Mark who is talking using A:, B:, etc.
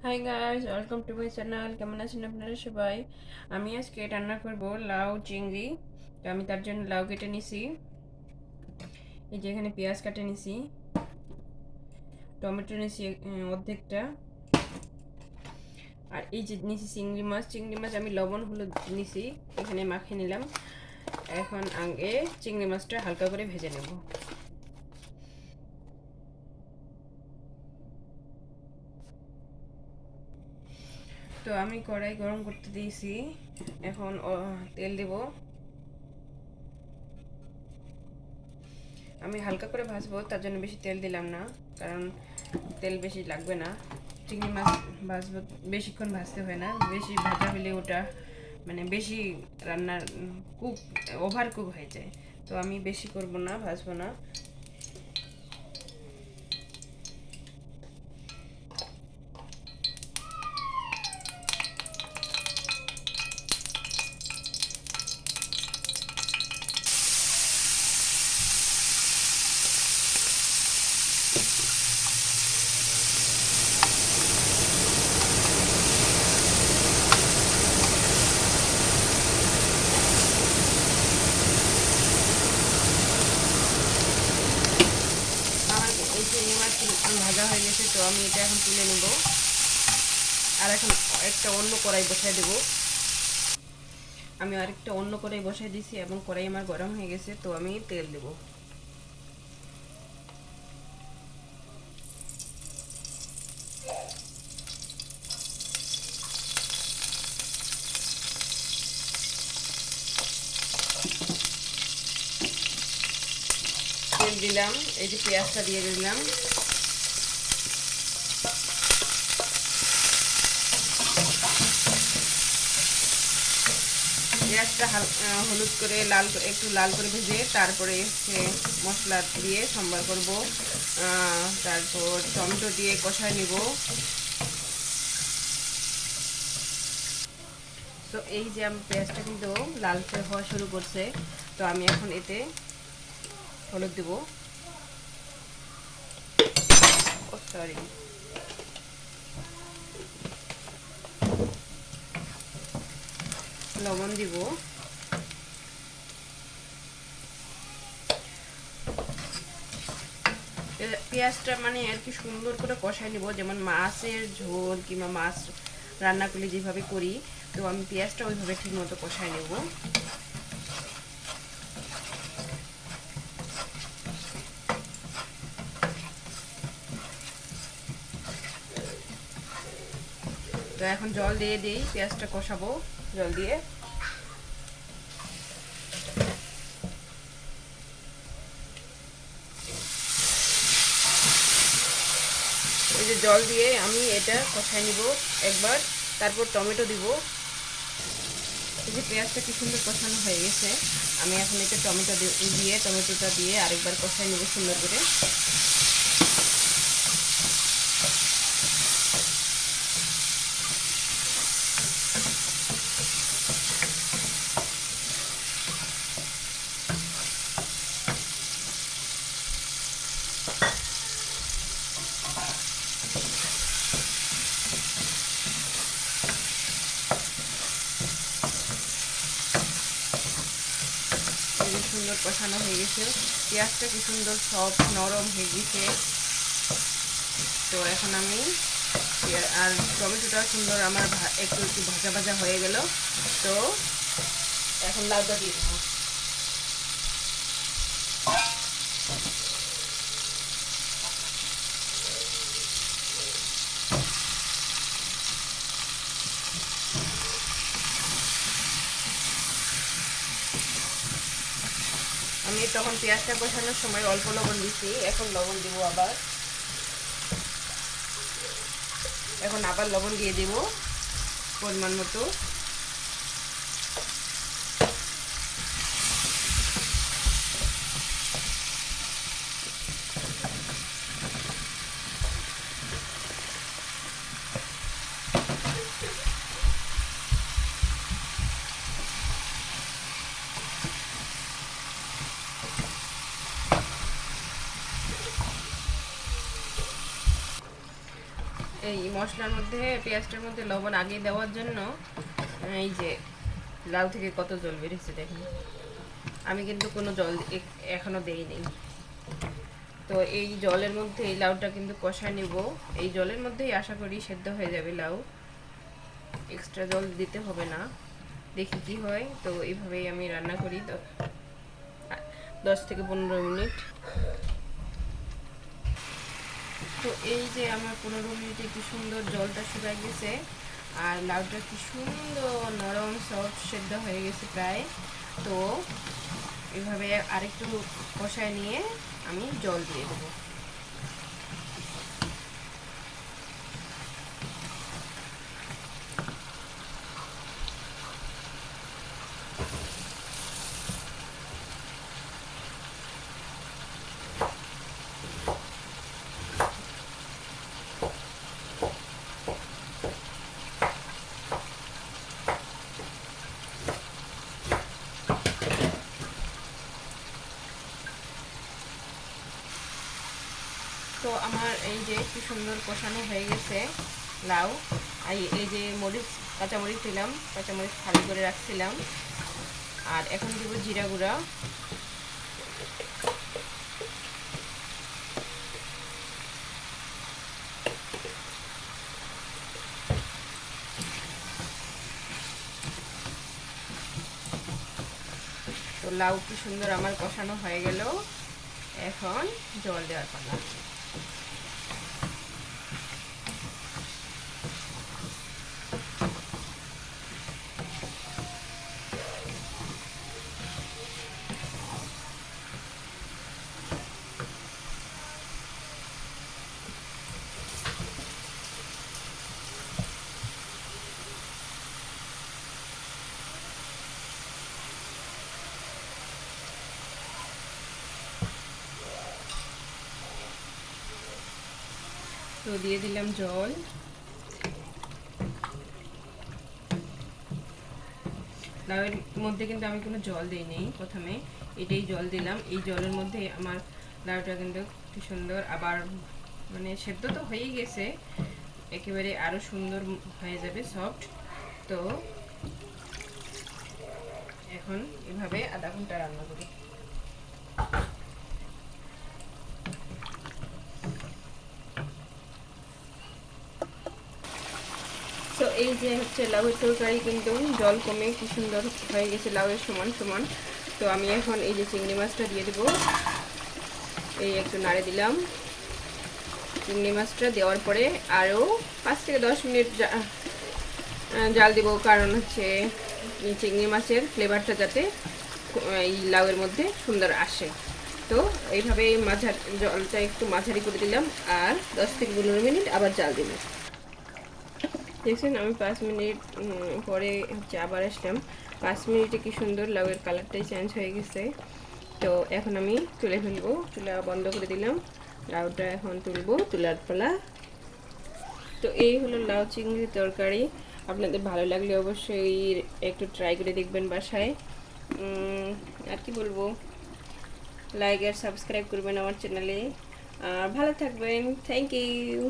A: Hi guys, welcome to my channel. কেমন আছেন আপনারা সবাই? আমি আজকে রান্না করব লাউ চিংড়ি। তো আমি তার জন্য লাউ কেটে নিছি, এই যে এখানে পেঁয়াজ কাটে নিছি, টমেটো নিছি অর্ধেকটা, আর এই যে নিছি চিংড়ি মাছ আমি লবণ হলুদ নিছি, এখানে মাখিয়ে নিলাম। এখন আগে চিংড়ি মাছটা হালকা করে ভেজে নেব। তো আমি কড়াই গরম করতে দিয়েছি, এখন তেল দেব। আমি হালকা করে ভাজবো, তার জন্য বেশি তেল দিলাম না, কারণ তেল বেশি লাগবে না। চিংড়ি মাছ ভাজবো, বেশিক্ষণ ভাজতে হয় না, বেশি ভাজা হলে ওটা মানে বেশি রান্নার কুক ওভার কুক হয়ে যায়। তো আমি বেশি করব না, ভাজবো না। আমার এই চিংড়ি মাছ ভাজা হয়ে গেছে, তো আমি এটা এখন তুলে নেব। আর এখন একটা অন্য কড়াই বসাই দেব। আমি আরেকটা অন্য কড়াই বসাই দিয়েছি এবং কড়াই আমার গরম হয়ে গেছে, তো আমি তেল দেব। তেল দিলাম, এই যে পেঁয়াজটা দিয়ে দিলাম। পেঁয়াজটা হলুদ করে একটু লাল করে ভেজে তারপরে মশলা দিয়ে সম্বার করব। তারপর টমেটো দিয়ে কষায় নিব। তো এই যে আমার পেঁয়াজটা কিন্তু লালচে হওয়া শুরু করছে, তো আমি এখন এতে হলুদ দেব, সরি, লবণ দিব। পেঁয়াজটা মানে আর কি সুন্দর করে কষাই নিব, যেমন মাছের ঝোল কিংবা মাছ রান্না করলে যেভাবে করি, তো আমি পেঁয়াজটা ওইভাবে ঠিক মতো কষাই নেব। তো এখন জল দিয়ে দিই, পেঁয়াজটা কষাবো জল দিয়ে। এই যে জল দিয়ে আমি এটা কষাই নিব একবার, তারপর টমেটো দিব। এই যে পেঁয়াজটা কি সুন্দর কষানো হয়ে গেছে, আমি এখন এটা টমেটোটা দিয়ে আরেকবার কষাই নিব সুন্দর করে। সুন্দর কষানো হয়ে গেছে, পেঁয়াজটা কি সুন্দর সফট নরম হয়ে গেছে। তো এখন আমি আর টমেটোটা সুন্দর আমার একটু একটু ভাজা ভাজা হয়ে গেল, তো এখন লাউটা দিয়ে দেবো। আমি তখন পেঁয়াজটা কষানোর সময় অল্প লবণ দিচ্ছি, এখন লবণ দিব আবার। এখন আবার লবণ দিয়ে দিব পরিমাণ মতো। এই মশলার মধ্যে পেঁয়াজটার মধ্যে লবণ আগে দেওয়ার জন্য এই যে লাউ থেকে কত জল বেরিয়েছে দেখুন। আমি কিন্তু কোনো জল এখনো দেইনি। তো এই জলের মধ্যে এই লাউটা কিন্তু কষায় নিব। এই জলের মধ্যেই আশা করি সেদ্ধ হয়ে যাবে লাউ, এক্সট্রা জল দিতে হবে না। দেখি কি হয়। তো এইভাবেই আমি রান্না করি 10 থেকে 15 মিনিট। তো এই যে আমার 15 মিনিটে কি সুন্দর জলটা শুকায় গেছে আর লাউটা কি সুন্দর নরম সফট সেদ্ধ হয়ে গেছে প্রায়। তো এভাবে আরেকটু কষায় নিয়ে আমি জল দিয়ে দেবো। তো আমার এই যে কি সুন্দর কষানো হয়ে গেছে লাউ। এই যে মরিচ, কাঁচামরিচ দিলাম, কাঁচামরিচ খালি করে রাখছিলাম। আর এখন দিব জিরা গুঁড়া। তো লাউ কি সুন্দর আমার কষানো হয়ে গেল, এখন জল দেওয়ার পালা। তো দিয়ে দিলাম জল। লাউয়ের মধ্যে কিন্তু আমি কোনো জল দিইনি প্রথমে, এটাই জল দিলাম। এই জলের মধ্যে আমার লাউটা কিন্তু কি সুন্দর আবার মানে সেদ্ধ তো হয়েই গেছে, একেবারে আরো সুন্দর হয়ে যাবে সফট। তো এখন এভাবে আধা ঘন্টা রান্না করি। তো এই যে হচ্ছে লাউয়ের তরকারি কিন্তু জল কমে কি সুন্দর হয়ে গেছে, লাউয়ের সমান সমান। তো আমি এখন এই যে চিংড়ি মাছটা দিয়ে দেবো। এই একটু নাড়ে দিলাম। চিংড়ি মাছটা দেওয়ার পরে আরও 5 থেকে 10 মিনিট জাল দিব, কারণ হচ্ছে চিংড়ি মাছের ফ্লেভারটা যাতে এই লাউয়ের মধ্যে সুন্দর আসে। তো এইভাবে জলটা একটু মাঝারি করে দিলাম আর 10 থেকে 15 মিনিট আবার জাল দিব। দেখছেন আমি 5 মিনিট পরে হচ্ছে আবার আসলাম। 5 মিনিটে কি সুন্দর লাউয়ের কালারটাই চেঞ্জ হয়ে গেছে। তো এখন আমি তুলে ফেলবো, চুলা বন্ধ করে দিলাম। লাউটা এখন তুলবো, তুলার পালা। তো এই হলো লাউ চিংড়ির তরকারি। আপনাদের ভালো লাগলে অবশ্যই একটু ট্রাই করে দেখবেন বাসায়। আর কি বলবো, লাইক আর সাবস্ক্রাইব করবেন আমার চ্যানেলে। ভালো থাকবেন, থ্যাংক ইউ।